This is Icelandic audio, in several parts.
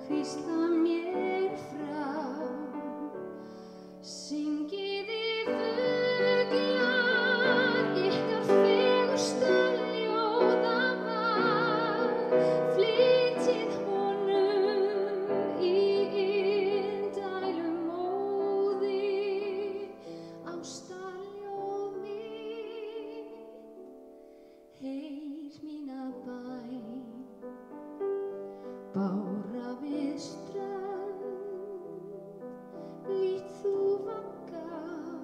hvísla mér frá. Syngið í fuglar, ykkar fegursta ljóðaval. Flytjið honum í indælum móði, ástarljóð mitt. Heyr mína bæn, bára við strönd, blítt þú vaggar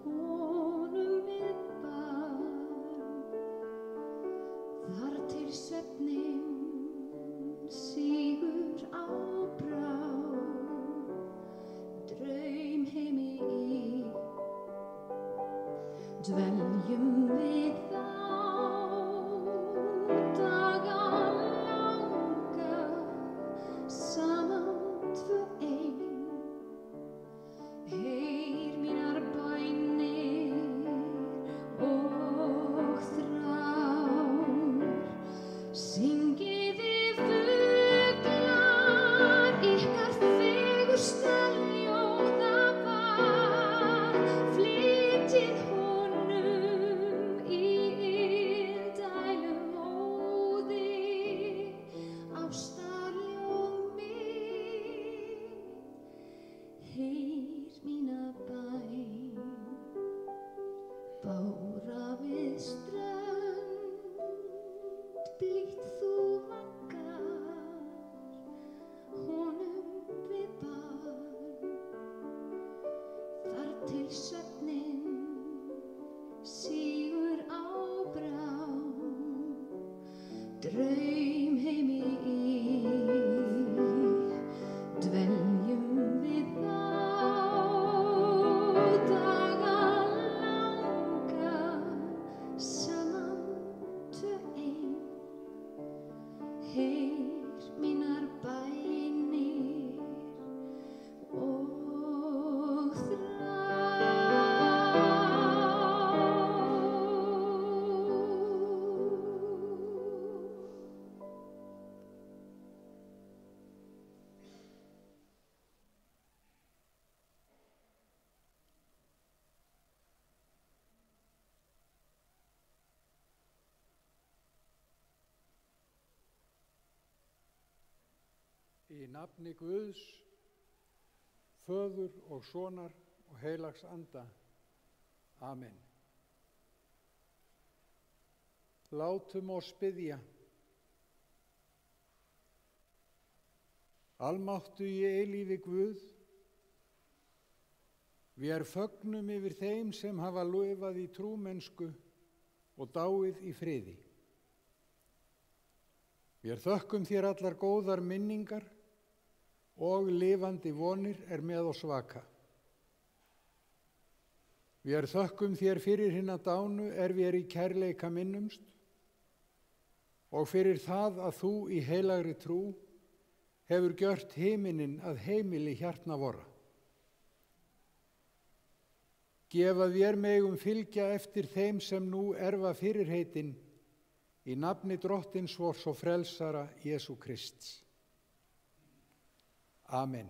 honum við barn. Þar til svefninn sígur á brá, draumheimi í dveljum við þá. Daga langa saman tvö ein. Heyr mínar bænir og þrár. Syngið í fuglar, ykkar fegursta ljóðaval. Flytjið honum í indælum móði, ástarljóð mitt. Heyr mína bæn, bára við strönd, blítt þú vaggar honum við barn. Þar til svefninn sígur á brá, draumheimi í dveljum við þá. Daga langa saman tvö ein. Heyr mínar bænir og Í nafni Guðs, Föður og Sonar og heilags anda. Amen. Látum oss biðja. Almáttugi eilífi Guð, við fögnum yfir þeim sem hafa lifað í trúmennsku og dáið í friði. Við þökkum þér allar góðar minningar og lifandi vonir með oss vaka. Við þökkum þér fyrir hina dánu við í kærleika minnumst og fyrir það að þú í heilagri trú hefur gjört himininn að heimili hjartna vorra. Gefa þér megum fylgja eftir þeim sem nú erfa fyrirheitin í nafni Drottins vors og frelsara Jesú Krists. Amen.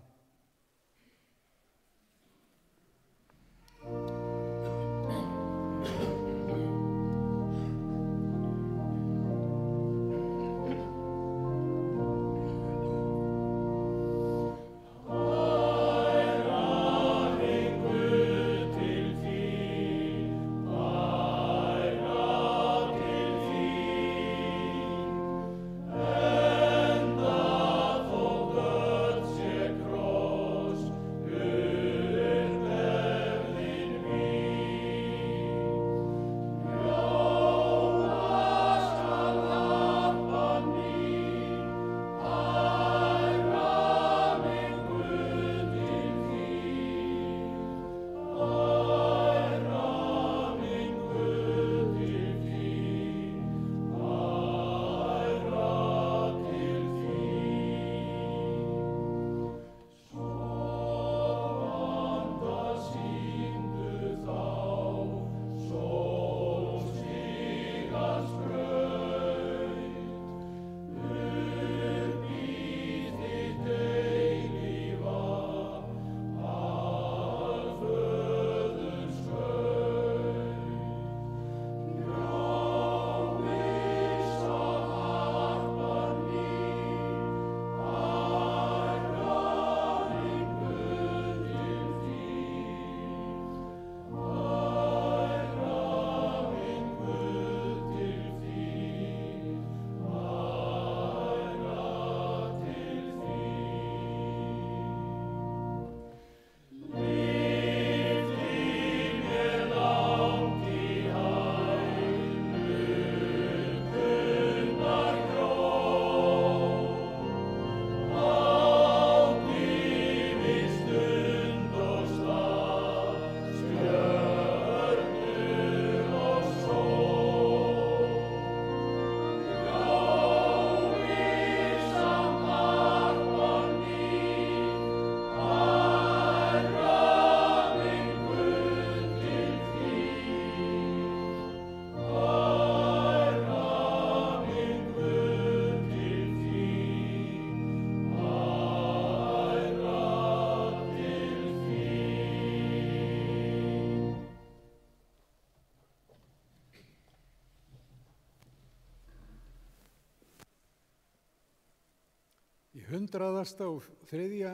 100. og 3.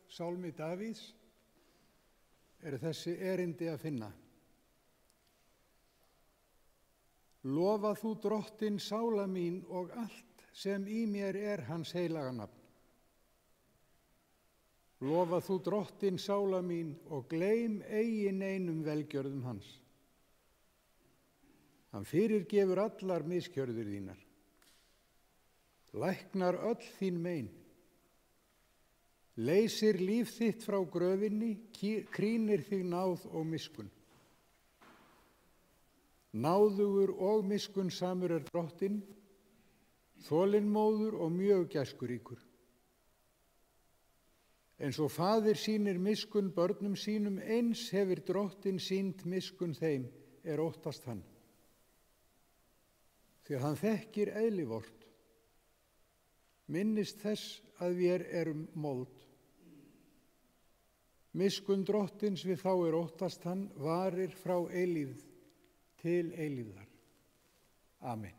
sálmi Davíðs er þessi erindi að finna. Lofa þú Drottinn sála mín og allt sem í mér er hans heilaga nafn. Lofa þú Drottinn sála mín og gleym eigi neinum velgjörðum hans. Hann fyrirgefur allar miskjörðir þínar, læknar öll þín mein, leysir líf þitt frá gröfinni, krýnir þig náð og miskunn. Náðugur og miskunnsamur er Drottinn, þolinmóður og mjög gæskuríkur. Eins og faðir sýnir miskunn börnum sínum, eins hefur Drottinn sýnt miskunn þeim er óttast hann. Því að hann þekkir eðli vort, minnist þess að við erum mold. Miskunn Drottins við þá er óttast hann, varir frá eilífð til eilífðar. Amen.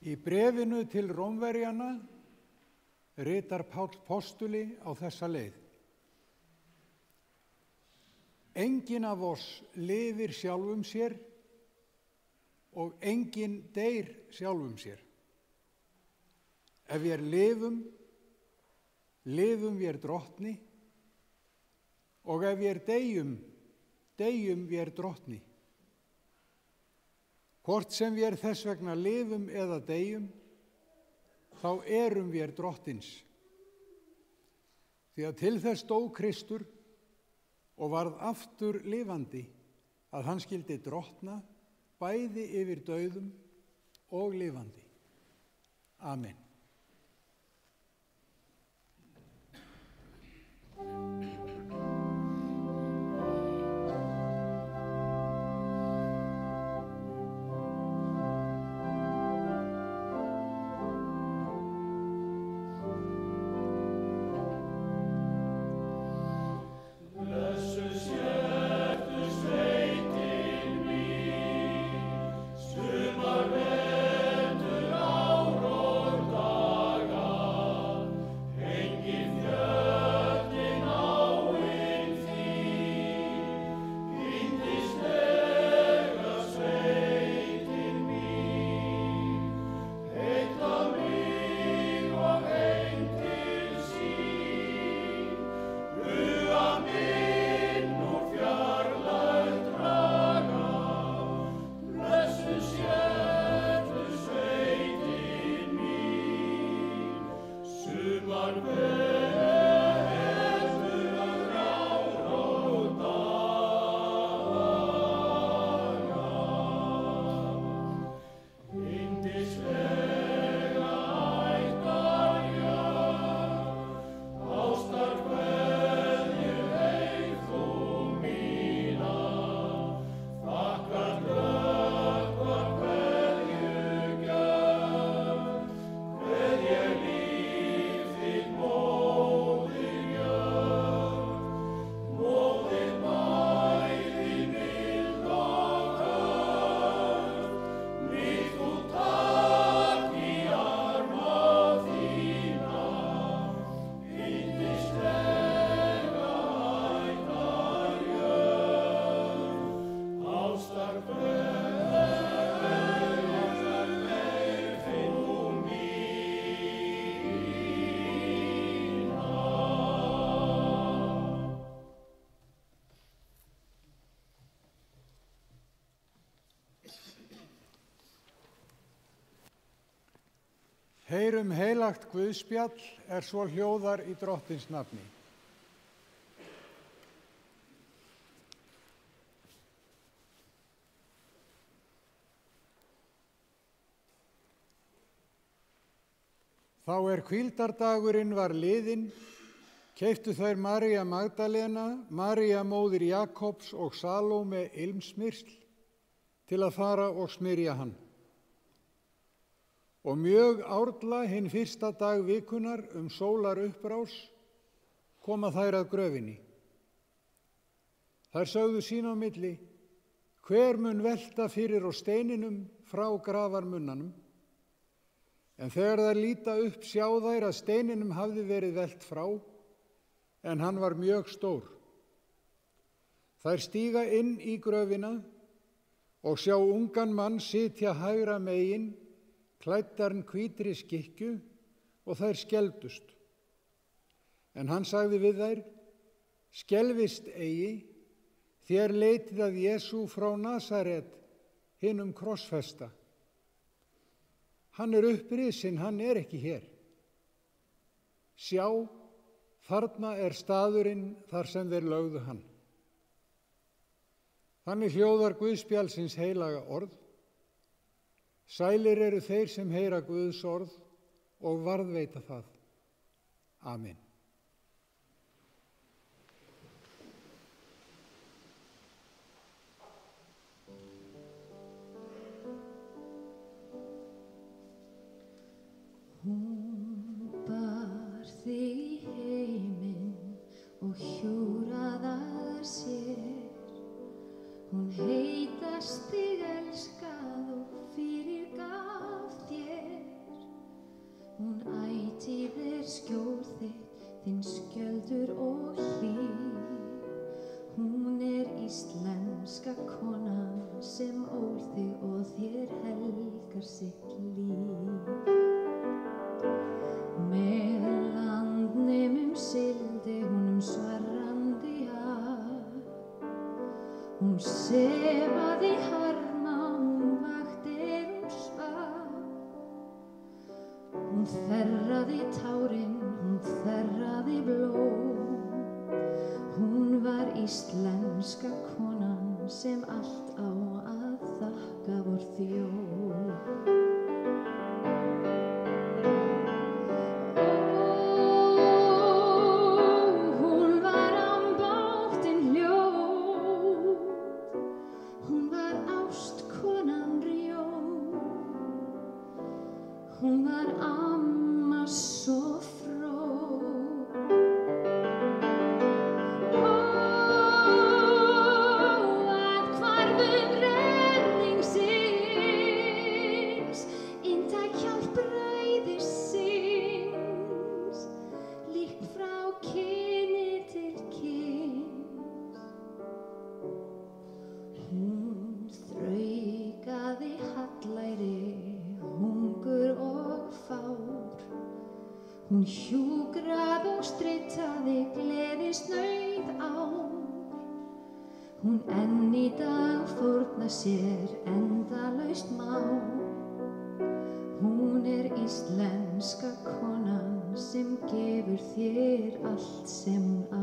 Í bréfinu til Rómverjana ritar Páll postuli á þessa leið. Enginn af oss lifir sjálfum sér og enginn deyr sjálfum sér. Ef við lifum, lifum við Drottni, og ef við deyjum, deyjum við Drottni. Hvort sem við þess vegna lifum eða deyjum, þá erum við drottins. Því að til þess dó Kristur og varð aftur lifandi, að hann skyldi drottna bæði yfir dauðum og lifandi. Amen. Heyrum heilagt Guðspjall svo hljóðar í Drottins nafni. Þá hvíldardagurinn var liðinn, keyptu þær María Magdalena, María móðir Jakobs og Salóme ilmsmyrsl til að fara og smyrja hann. Og mjög árla hinn fyrsta dag vikunar sólar upprás koma þær að gröfinni. Þær sögðu sín á milli, hver mun velta fyrir og steininum frá grafarmunnanum? En þegar þær líta upp sjá þær að steininum hafði verið velt frá, en hann var mjög stór. Þær stíga inn í gröfina og sjá ungan mann sitja hægra megin, klæddan hvítri skikkju, og þær skelfdust. En hann sagði við þær, skelfist eigi, þér leitið að Jesú frá Nasaret, hinum krossfesta. Hann upprisinn, hann ekki hér. Sjá, þarna staðurinn þar sem þeir lögðu hann. Þannig hljóðar Guðspjallsins heilaga orð. Sælir eru þeir sem heyra Guðs orð og varðveita það. Amen. Hún bar þig í heiminn og hjúrað að sér. Hún heitast þig elskað og fyrirgaf þér. Hún ætíð skjól þitt Hún þerraði tárin, hún þerraði blóð. Hún var íslenska konan sem allt á að þakka vor þjóð. Hún var ambáttin hljóð, hún var ástkonan rjóð, hún var amma svo fróð. Að hvarfum renningsins, inntak hjálp bræðisins, líkt frá kyni til kyns. Hún þraukaði hallæri, hungur og fár. Hún hjúkrað og stritaði gleðisnauð ár. Hún enn í dag fórnar sér endalaust mál. Hún íslenska konan sem gefur þér allt sem hún á.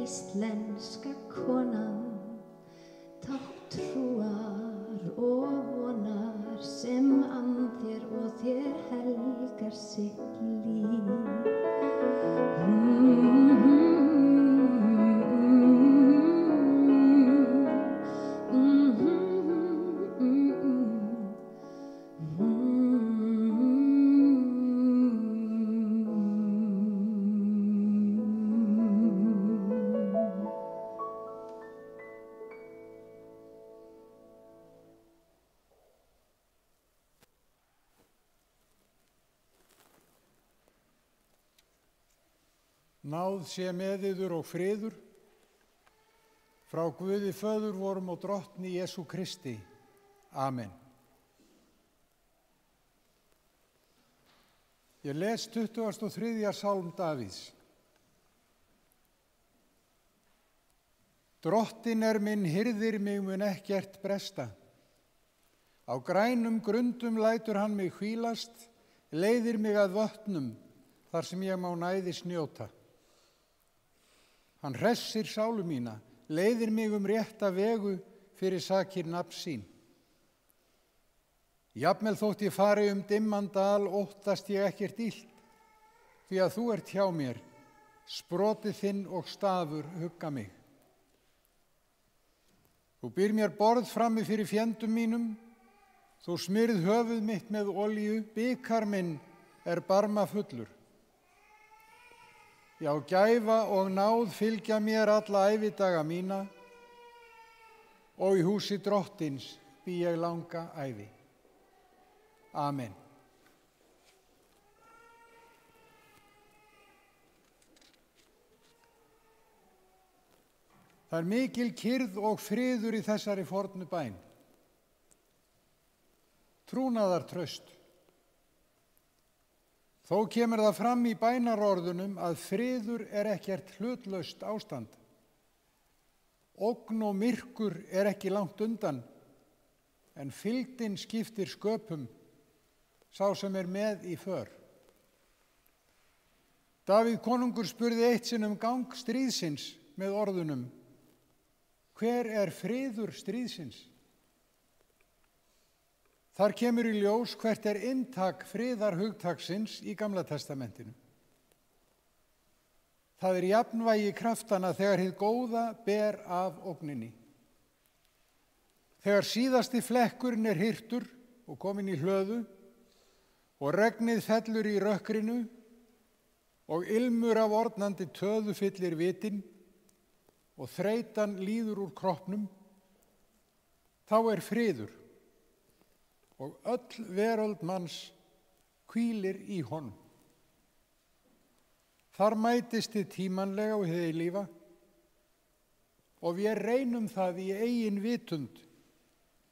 Íslenska konan, tákn trúar og vonar sem and þér og þér helgar sitt líf. Náð sé með yður og friður frá Guði Föður vorum og Drottni Jesú Kristi. Amen. Ég les 23. sálm Davíðs. Drottin minn hirðir mig mun ekkert bresta. Á grænum grundum lætur hann mig hvílast, leiðir mig að vötnum þar sem ég má næðis njóta. Hann hressir sálu mína, leiðir mig rétta vegu fyrir sakir nafns sín. Jafnvel þótt ég fari dimman dal, óttast ég ekkert illt, því að þú ert hjá mér, sprotið þinn og stafur hugga mig. Þú býr mér borð frammi fyrir fjendum mínum, þú smyrð höfuð mitt með olíu, bikar minn barma fullur. Já, gæfa og náð fylgja mér alla ævidaga mína og í húsi Drottins bý ég langa ævi. Amen. Það mikil kyrrð og friður í þessari fornu bæn. Trúnaðartraust. Þó kemur það fram í bænarorðunum að friður ekkert hlutlaust ástand. Ógn og myrkur ekki langt undan, en fylgdin skiptir sköpum, sá sem með í för. Davíð konungur spurði eitt sinn gang stríðsins með orðunum: hver friður stríðsins? Þar kemur í ljós hvert inntak friðarhugtaksins í Gamla testamentinu. Það jafnvægi kraftana þegar hið góða ber af ógninni. Þegar síðasti flekkurinn hirtur og kominn í hlöðu og regnið fellur í rökkrinu og ilmur af ornandi töðu fyllir vitin og þreytan líður úr kroppnum, þá friður og öll veröld manns hvílir í honum. Þar mætist hið tímanlega og hið eilífa og við reynum það í eigin vitund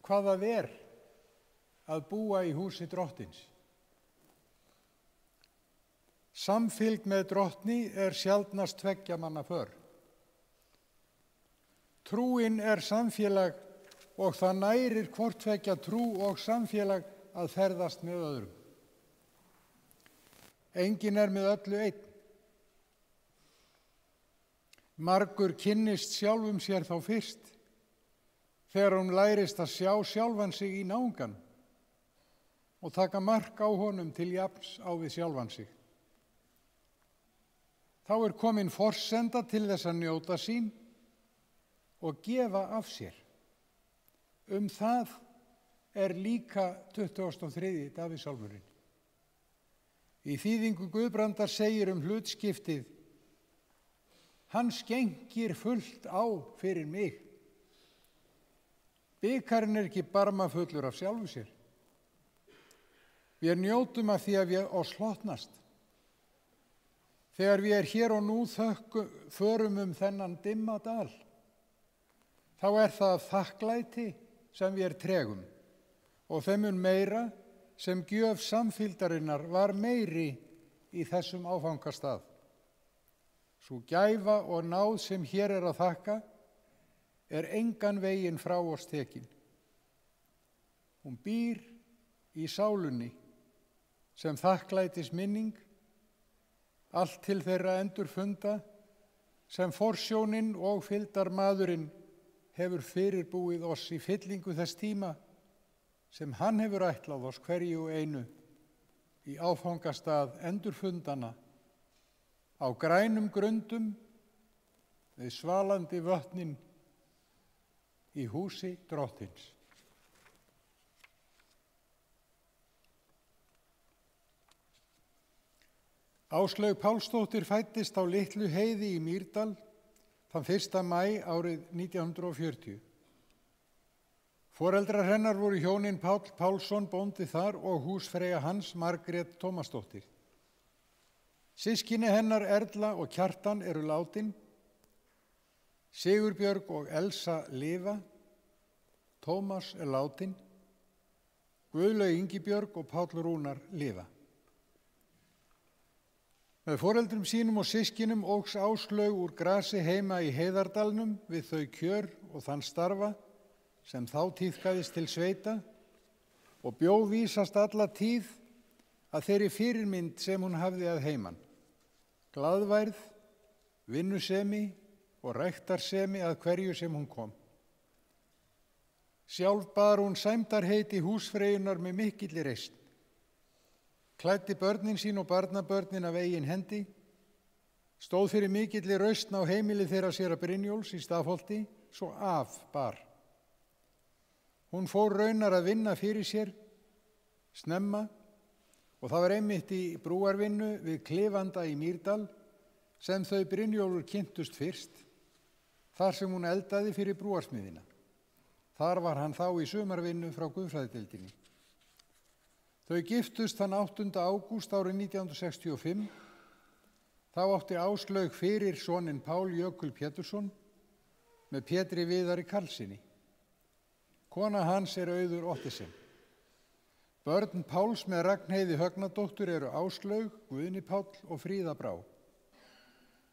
hvað það að búa í húsi Drottins. Samfylgd með Drottni sjaldnast tveggja manna för. Trúin samfélag og það nærir hvort tveggja trú og samfélag að ferðast með öðrum. Enginn með öllu einn. Margur kynnist sjálfum sér þá fyrst, þegar hún lærist að sjá sjálfan sig í náungan og taka mark á honum til jafns á við sjálfan sig. Þá komin forsenda til þess að njóta sín og gefa af sér. Það líka 23. Davíðssálmurinn. Í þýðingu Guðbrandar segir hlutskiptið: hann skengir fullt á fyrir mig. Bikarinn ekki barmafullur af sjálfu sér. Við njótum af því að við slotnast. Þegar við hér og nú förum þennan dimma dal, þá það þakklæti sem við tregum og þeim meira sem gjöf samfylgdarinnar var meiri í þessum áfangastað. Sú gæfa og náð sem hér að þakka engan veginn frá oss tekin. Hún býr í sálunni sem þakklætis minning, allt til þeirra endurfunda sem forsjónin og fylgdarmaðurinn hefur fyrirbúið oss í fyllingu þess tíma sem hann hefur ætlað oss hverju og einu í áfangastað endurfundana á grænum grundum við svalandi vötnin í húsi Drottins. Áslaug Pálsdóttir fæddist á Litlu Heiði í Mýrdal þann 1. maí árið 1940. Foreldrar hennar voru hjónin Páll Pálsson bóndi þar og húsfreyja hans Margrét Tómasdóttir. Systkini hennar Erla og Kjartan látin, Sigurbjörg og Elsa lifa, Tómas látin, Guðlaug Ingibjörg og Páll Rúnar lifa. Með foreldrum sínum og systkinum óx Áslaug úr grasi heima í Heiðardalnum við þau kjör og þann starfa sem þá tíðkaðist til sveita og bjó vísast alla tíð að þeirri fyrirmynd sem hún hafði að heiman. Glaðværð, vinnusemi og ræktarsemi að hverju sem hún kom. Sjálf bar hún sæmdarheiti húsfreyjunnar með mikilli reisn. Klæddi börnin sín og barnabörnin af eigin hendi, stóð fyrir mikilli rausn á heimili þeirra séra Brynjóls í Stafholti, svo af bar. Hún fór raunar að vinna fyrir sér snemma og það var einmitt í brúarvinnu við Klifanda í Mýrdal sem þau Brynjólfur kynntust fyrst, þar sem hún eldaði fyrir brúarsmiðina. Þar var hann þá í sumarvinnu frá guðfræðideildinni. Þau giftust þann 8. ágúst árið 1965. Þá átti Áslaug fyrir soninn Pál Jökul Pétursson með Pétri Viðari Karlssyni. Kona hans er Auður Ottesen. Börn Páls með Ragnheiði Högnadóttur eru Áslaug, Guðni Páll og Fríða Brá.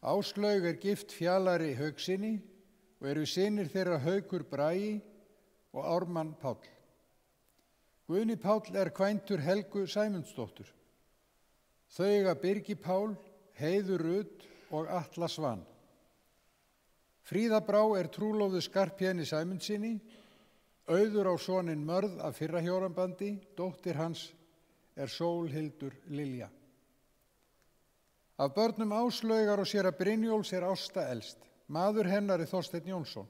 Áslaug er gift Fjalari Haukssyni og eru synir þeirra Haukur Bragi og Ármann Páll. Guðni Páll er kvæntur Helgu Sæmundsdóttur. Þau eiga Birgi Pál, Heiðu Rut og Atla Svan. Fríða Brá er trúlófuð Skarphéðni Sæmundssyni, Auður á soninn Mörð af fyrra hjórambandi, dóttir hans er Sólhildur Lilja. Af börnum Áslaugar og séra Brynjólfs er Ásta elst. Maður hennar er Þorsteinn Jónsson.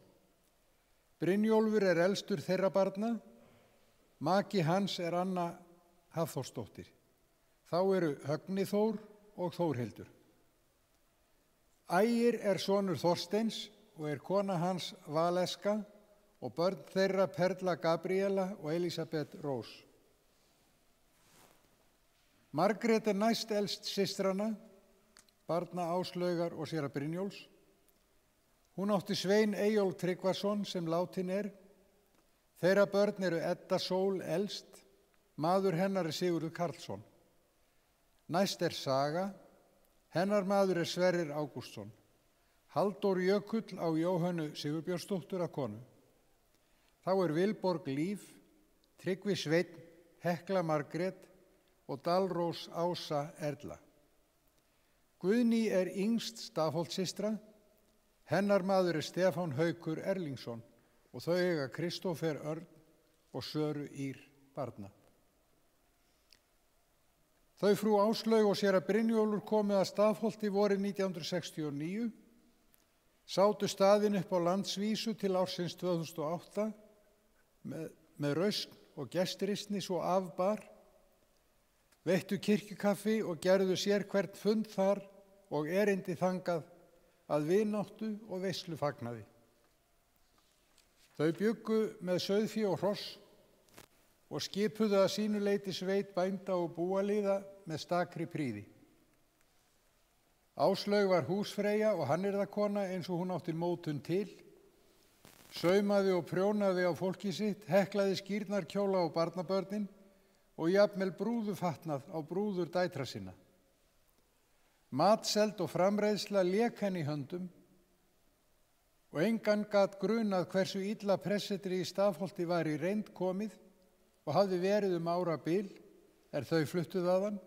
Brynjólfur er elstur þeirra barna. Maki hans er Anna Hafþórsdóttir. Þá eru Högni Þór og Þórhildur. Ægir er sonur Þorsteins og er kona hans Valeska og börn þeirra Perla Gabriela og Elisabeth Rós. Margrét er næst elst systrana, barna Áslaugar og séra Brynjólfs. Hún átti Svein Eyjólf Tryggvason sem látin er. Þeirra börn eru Edda Sól elst, maður hennar er Sigurður Karlsson. Næst er Saga, hennar maður er Sverrir Ágústsson. Halldór Jökull á Jóhönnu Sigurbjörnsdóttur að konu. Þá er Vilborg Líf, Tryggvi Sveinn, Hekla Margrét og Dalrós Ása Erla. Guðný er yngst Stafholtssystra, hennar maður er Stefán Haukur Erlingsson og þau eiga Kristófer Örn og Söru Ír barna. Þau frú Áslaug og séra Brynjólfur komið að Stafholti vorið 1969, sátu staðinn upp á landsvísu til ársins 2008 með rausn og gestiristni svo afbar, veittu kirkjukaffi og gerðu sér hvert fund þar og erindi þangað að vináttu og veislu fagnaði. Þau bjuggu með sauðfé og hross og skipuðu að sínu leyti sveit bænda og búaliða með stakri prýði. Áslaug var húsfreyja og hannyrðakona eins og hún átti mótun til, saumaði og prjónaði á fólki sitt, heklaði skírnarkjóla á barnabörnin og jafnvel brúðufatnað á brúður dætra sinna. Matseld og framreiðsla lék henni í höndum og engan gat grunað hversu illa pressetri í Stafholti var í reynd komið og hafði verið árabil þau fluttuð þaðan,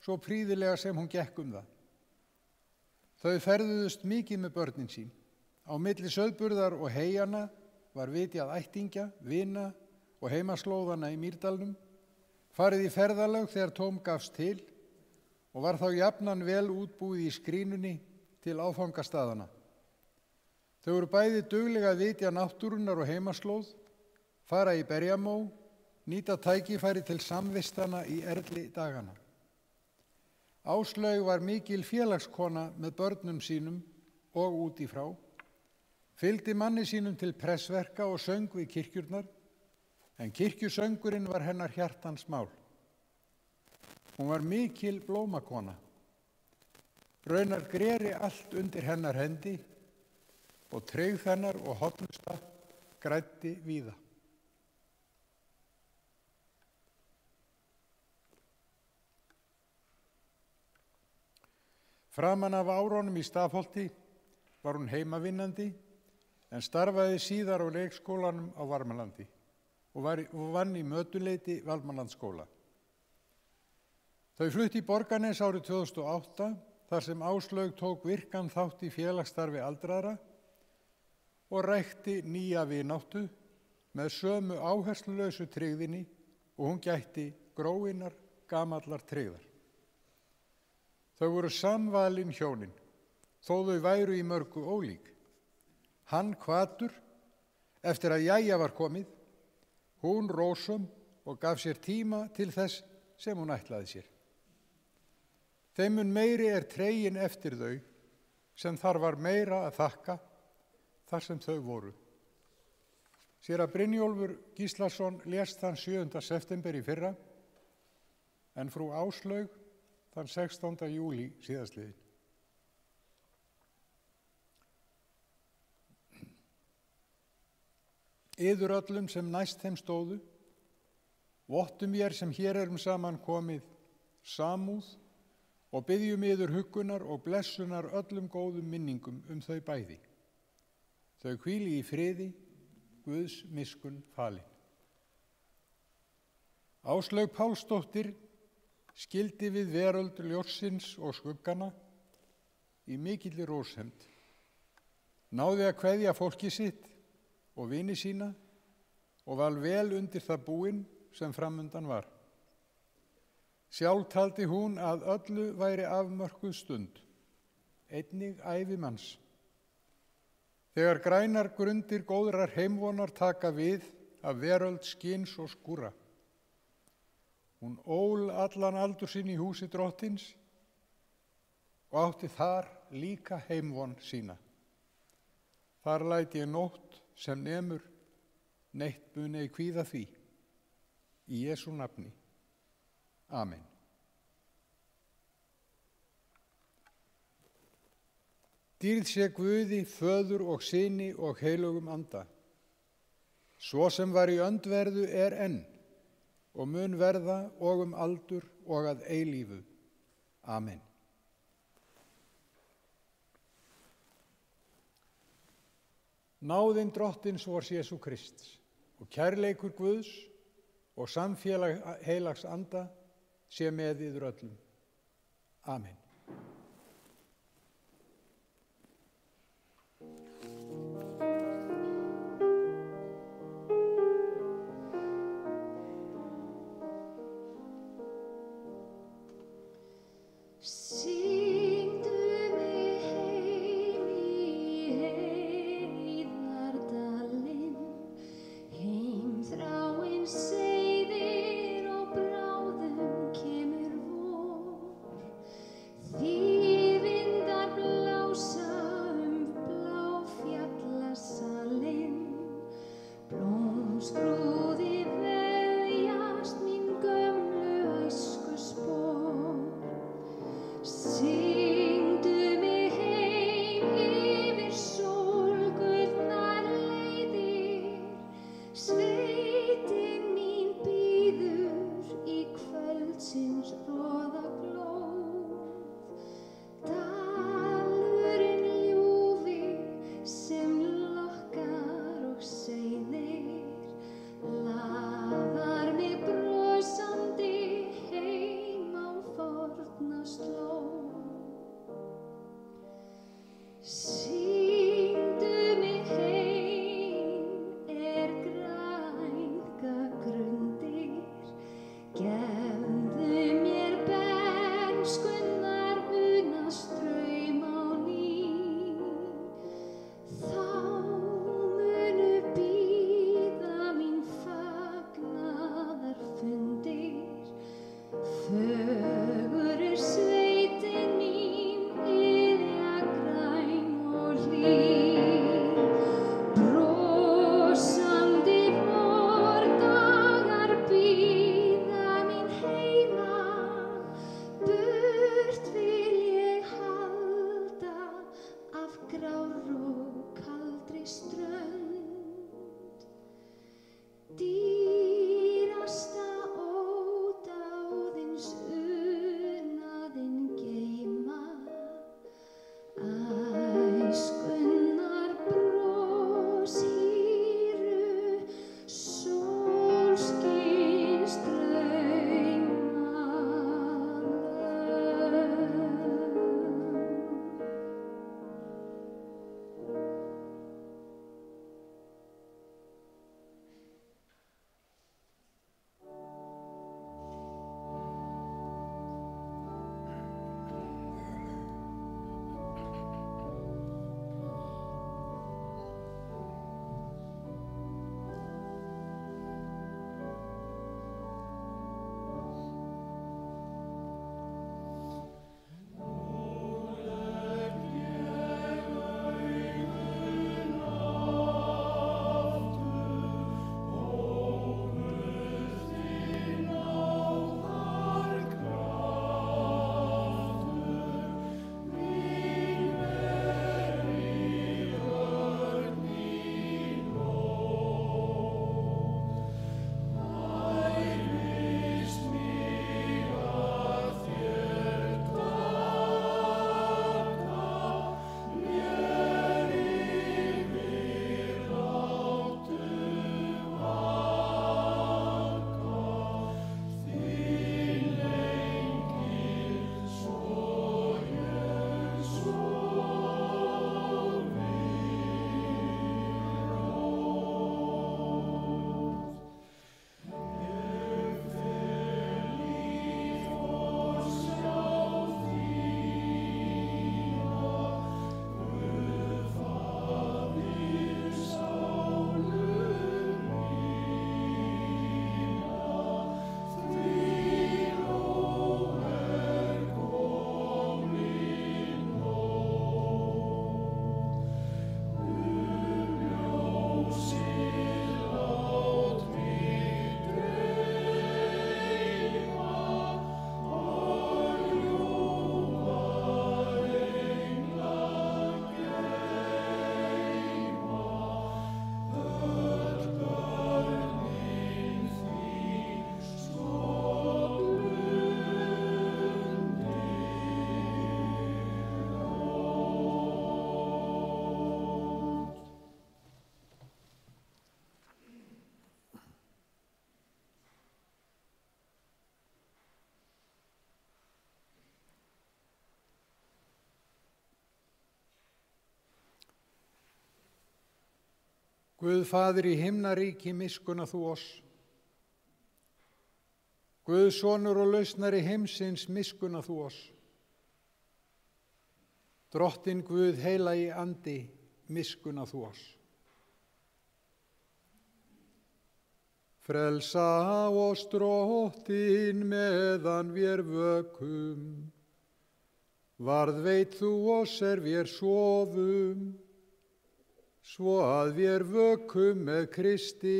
svo prýðilega sem hún gekk það. Þau ferðuðust mikið með börnin sín. Á milli Sauðburðar og Heyjana var vitjað ættingja, vina og heimaslóðana í Mýrdalnum, farið í ferðalög þegar tóm gafst til og var þá jafnan vel útbúið í skrínunni til áfangastaðana. Þau voru bæði duglega að vitja náttúrunnar og heimaslóð, fara í berjamó, nýta tækifæri til samvistana í erli dagana. Áslaug var mikil félagskona með börnum sínum og út í frá, fylgdi manni sínum til pressverka og söng við kirkjurnar, en kirkjusöngurinn var hennar hjartans mál. Hún var mikil blómakona. Raunar greri allt undir hennar hendi og tryggð hennar og hollusta græddi víða. Framan af árunum í Stafholti var hún heimavinnandi en starfaði síðar á leikskólanum á Varmalandi og vann í mötuneyti Valmalandsskóla. Þau flutti í Borgarnes árið 2008 þar sem Áslaug tók virkan þátt í félagsstarfi aldraðra og rækti nýja vináttu með sömu áherslulausu tryggðinni og hún gætti gróinnar gamallar tryggðar. Þau voru samvalin hjónin, þó þau væru í mörgu ólík. Hann hvatur eftir að jæja var komið, hún rósum og gaf sér tíma til þess sem hún ætlaði sér. Þeim mun meiri tregin eftir þau, sem þar var meira að þakka, þar sem þau voru. Séra Brynjólfur Gíslason lést þann 7. september í fyrra, en frú Áslaug þann 16. júlí síðastliðinn. Yður öllum sem næst þeim stóðu, vottum mér sem hér erum saman komið samúð og byggjum yður huggunar og blessunar öllum góðum minningum þau bæði. Þau hvíli í friði, Guðs miskunn falin. Áslaug Pálsdóttir skildi við veröld ljóssins og skuggana í mikilli rósemd. Náði að kveðja fólki sitt og vini sína og var vel undir það búin sem framundan var. Sjálf taldi hún að öllu væri afmörkuð stund, einnig ævi manns. Þegar grænar grundir góðrar heimvonar taka við af veröld skins og skúra. Hún ól allan aldur sinn í húsi drottins og átti þar líka heimvon sína. Þar læt ég nótt sem nemur, neitt muni kvíða því. Í Jesú nafni. Amen. Dýrð sé Guði, Föður og Syni og heilögum anda, svo sem var í öndverðu enn og mun verða og aldur og að eilífu. Amen. Náðin drottins vors Jesú Krists og kærleikur Guðs og samfélag heilags anda sé með yður öllum. Amen. Guð Faðir í himnaríki, miskunna þú oss. Guð sonur og lausnari heimsins, miskunna þú oss. Drottinn Guð heilagi andi, miskunna þú oss. Frelsa oss Drottinn meðan vér vökum, varðveit þú oss vér sofum, svo að vér vökum með Kristi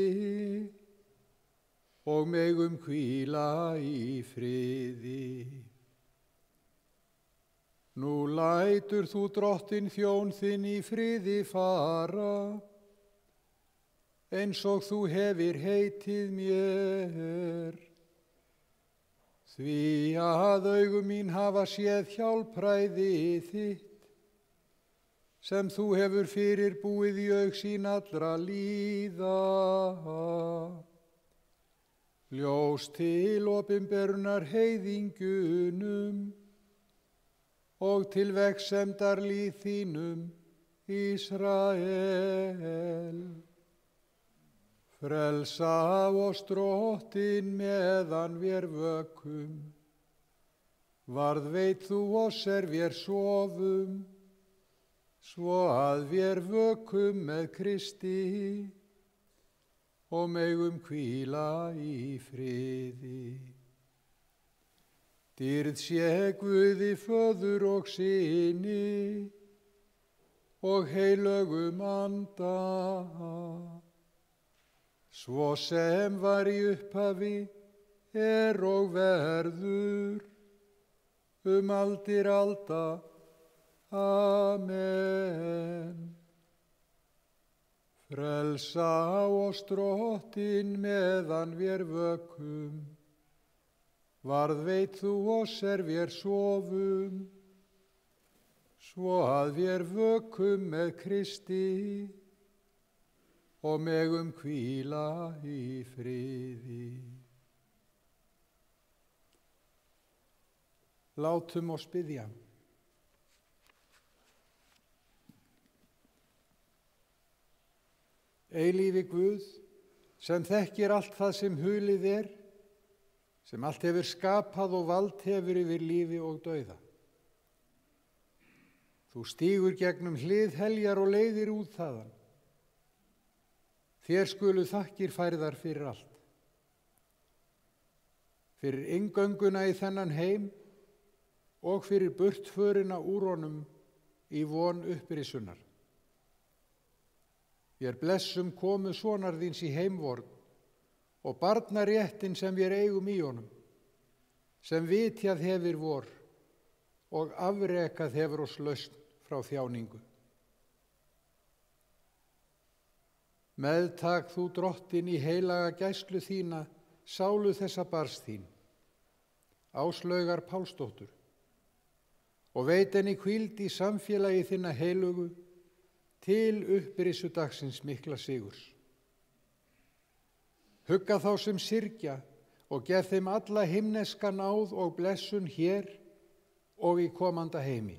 og megum hvíla í friði. Nú lætur þú Drottinn þjón þinn í friði fara, eins og þú hefir heitið mér. Því að augu mín hafa séð hjálpræði þitt, sem þú hefur fyrirbúið í augsýn allra líða. Ljós til opinberunar heiðingjunum og til vegsemdar líð þínum, Ísrael. Frelsa oss Drottinn meðan vér vökum, varðveit þú oss vér sofum, svo að vér vökum með Kristi og megum hvíla í friði. Dýrð sé Guði Föður og Syni og heilögum anda, svo sem var í upphafi, og verður, aldir alda. Amen. Frelsa oss Drottinn meðan vér vökum, varðveit þú oss vér sofum, svo að vér vökum með Kristi og megum hvíla í friði. Látum oss biðja. Eilífi Guð, sem þekkir allt það sem hulið sem allt hefur skapað og vald hefur yfir lífi og dauða. Þú stígur gegnum hlið heljar og leiðir út þaðan. Þér skulu þakkir færðar fyrir allt. Fyrir inngönguna í þennan heim og fyrir burtförina úr honum í von upprisunnar. Vér blessum komu sonar þíns í heimvorn og barnaréttin sem vér eigum í honum, sem vitjað hefir vor og afrekað hefur oss lausn frá þjáningu. Meðtak þú Drottinn í heilaga gæslu þína, sálu þessa barns þín, Áslaugar Pálsdóttur, og veit henni hvíld í samfélagi þinna heilugu, til upprisudagsins mikla sigurs. Hugga þá sem syrgja og gef þeim alla himneska náð og blessun hér og í komanda heimi.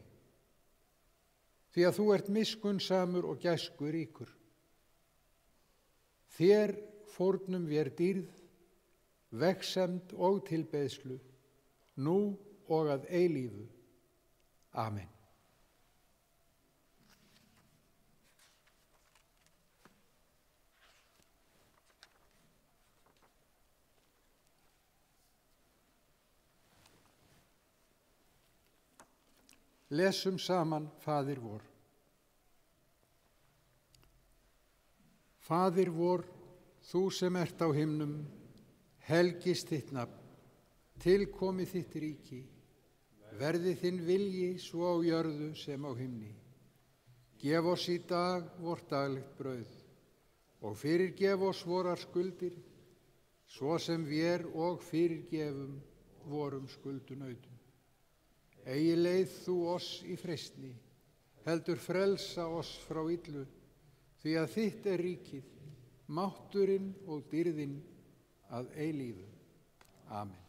Því að þú ert miskunnsamur og gæskuríkur. Þér fórnum vér dýrð, vegsemd og tilbeiðslu, nú og að eilífu. Amen. Lesum saman Faðir vor. Faðir vor, þú sem ert á himnum, helgist þitt nafn, tilkomi þitt ríki, verði þinn vilji svo á jörðu sem á himni. Gef oss í dag vort daglegt brauð og fyrirgef oss vorar skuldir, svo sem vér og fyrirgefum vorum skuldunautum. Eigi leið þú oss í freistni, heldur frelsa oss frá illu, því að þitt ríkið, mátturinn og dýrðin að eilífu. Amen.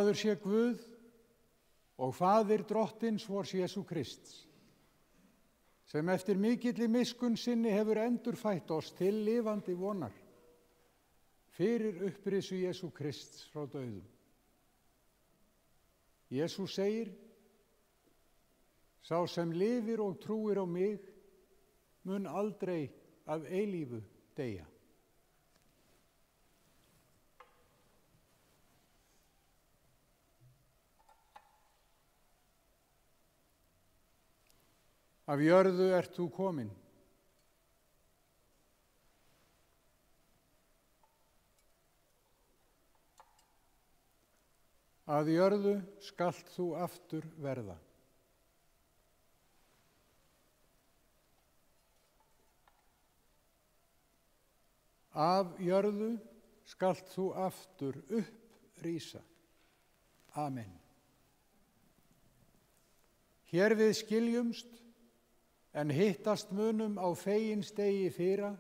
Lofaður sé Guð og Faðir drottins vors Jesú Krists, sem eftir mikilli miskunn sinni hefur endurfætt oss til lifandi vonar fyrir upprisu Jesú Krists frá dauðum. Jesús segir: sá sem lifir og trúir á mig mun aldrei að eilífu deyja. Af jörðu ert þú kominn. Að jörðu skalt þú aftur verða. Af jörðu skalt þú aftur upprísa. Amen. Hér við skiljumst, en hittast munum á feginsdegi fyrra.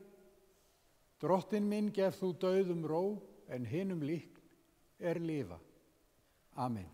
Drottinn minn gef þú dauðum ró, en hinum líkn er lifa. Amen.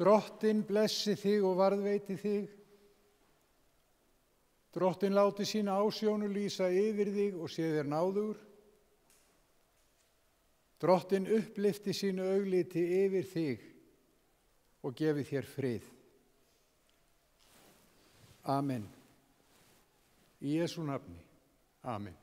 Drottinn blessi þig og varðveiti þig. Drottinn láti sína ásjónu lýsa yfir þig og sé þér náðugur. Drottinn upplyfti sínu augliti yfir þig og gefi þér frið. Amen. Í Jesú nafni. Amen.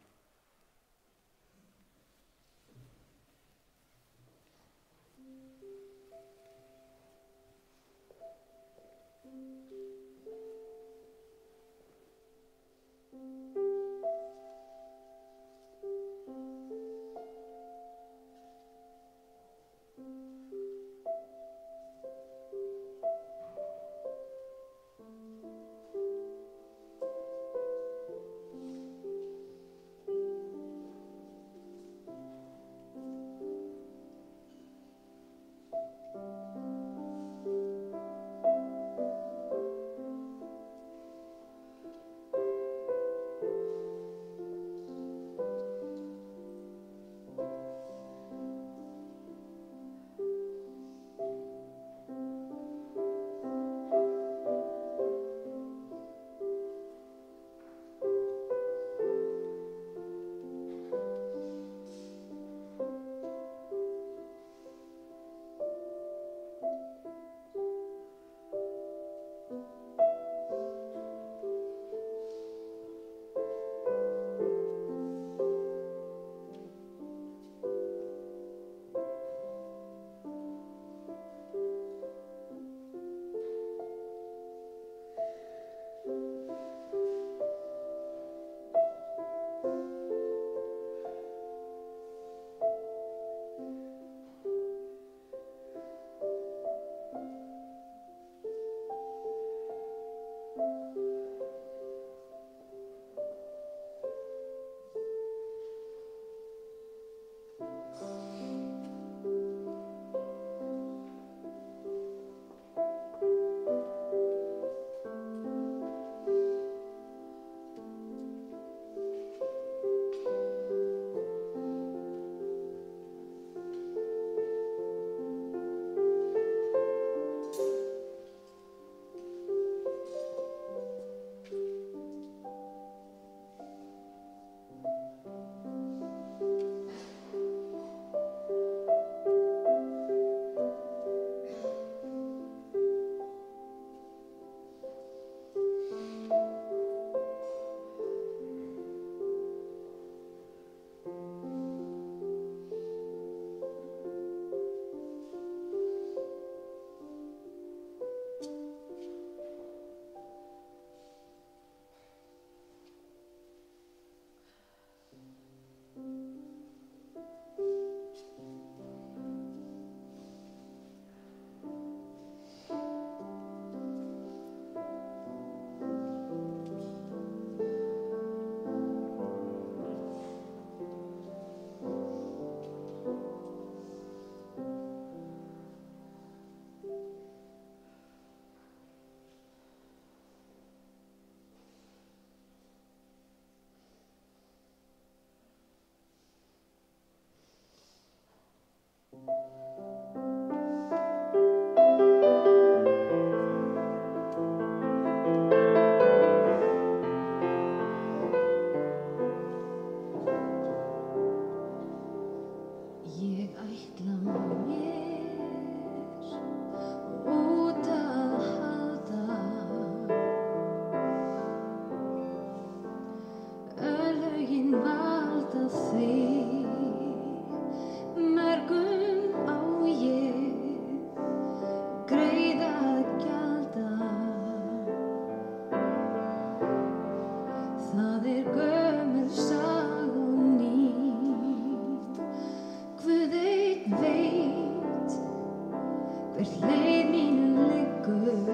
hvert leið mín liggur.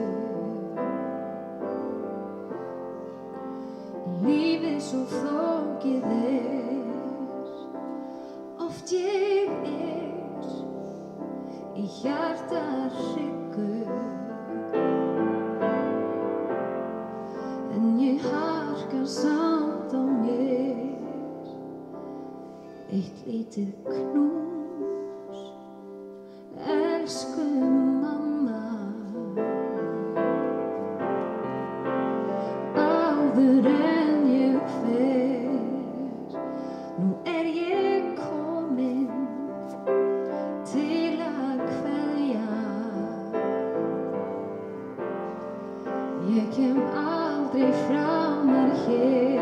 Lífið svo flókið oft ég í hjarta hryggur. En ég harka samt á mér eitt lítið knús, elsku mamma. Áður en ég fer, nú ég komin til að kveðja. Ég kem aldrei framar hér.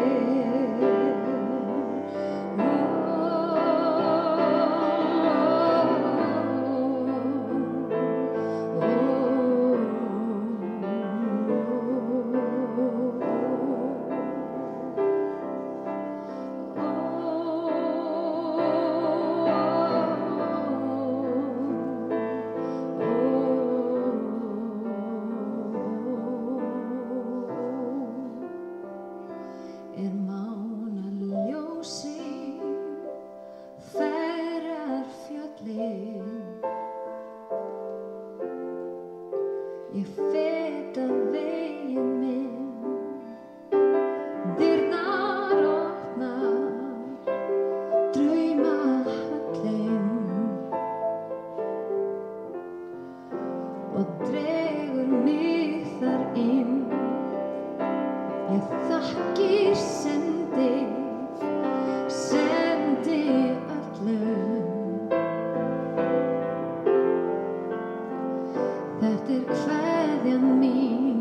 Mánaljósið þerrar fjöllin. Ég feta veginn minn, dyrnar opnar, draumahöllin og dregur mig þar inn. Ég þakkir sendi öllum. Þetta kveðjan mín.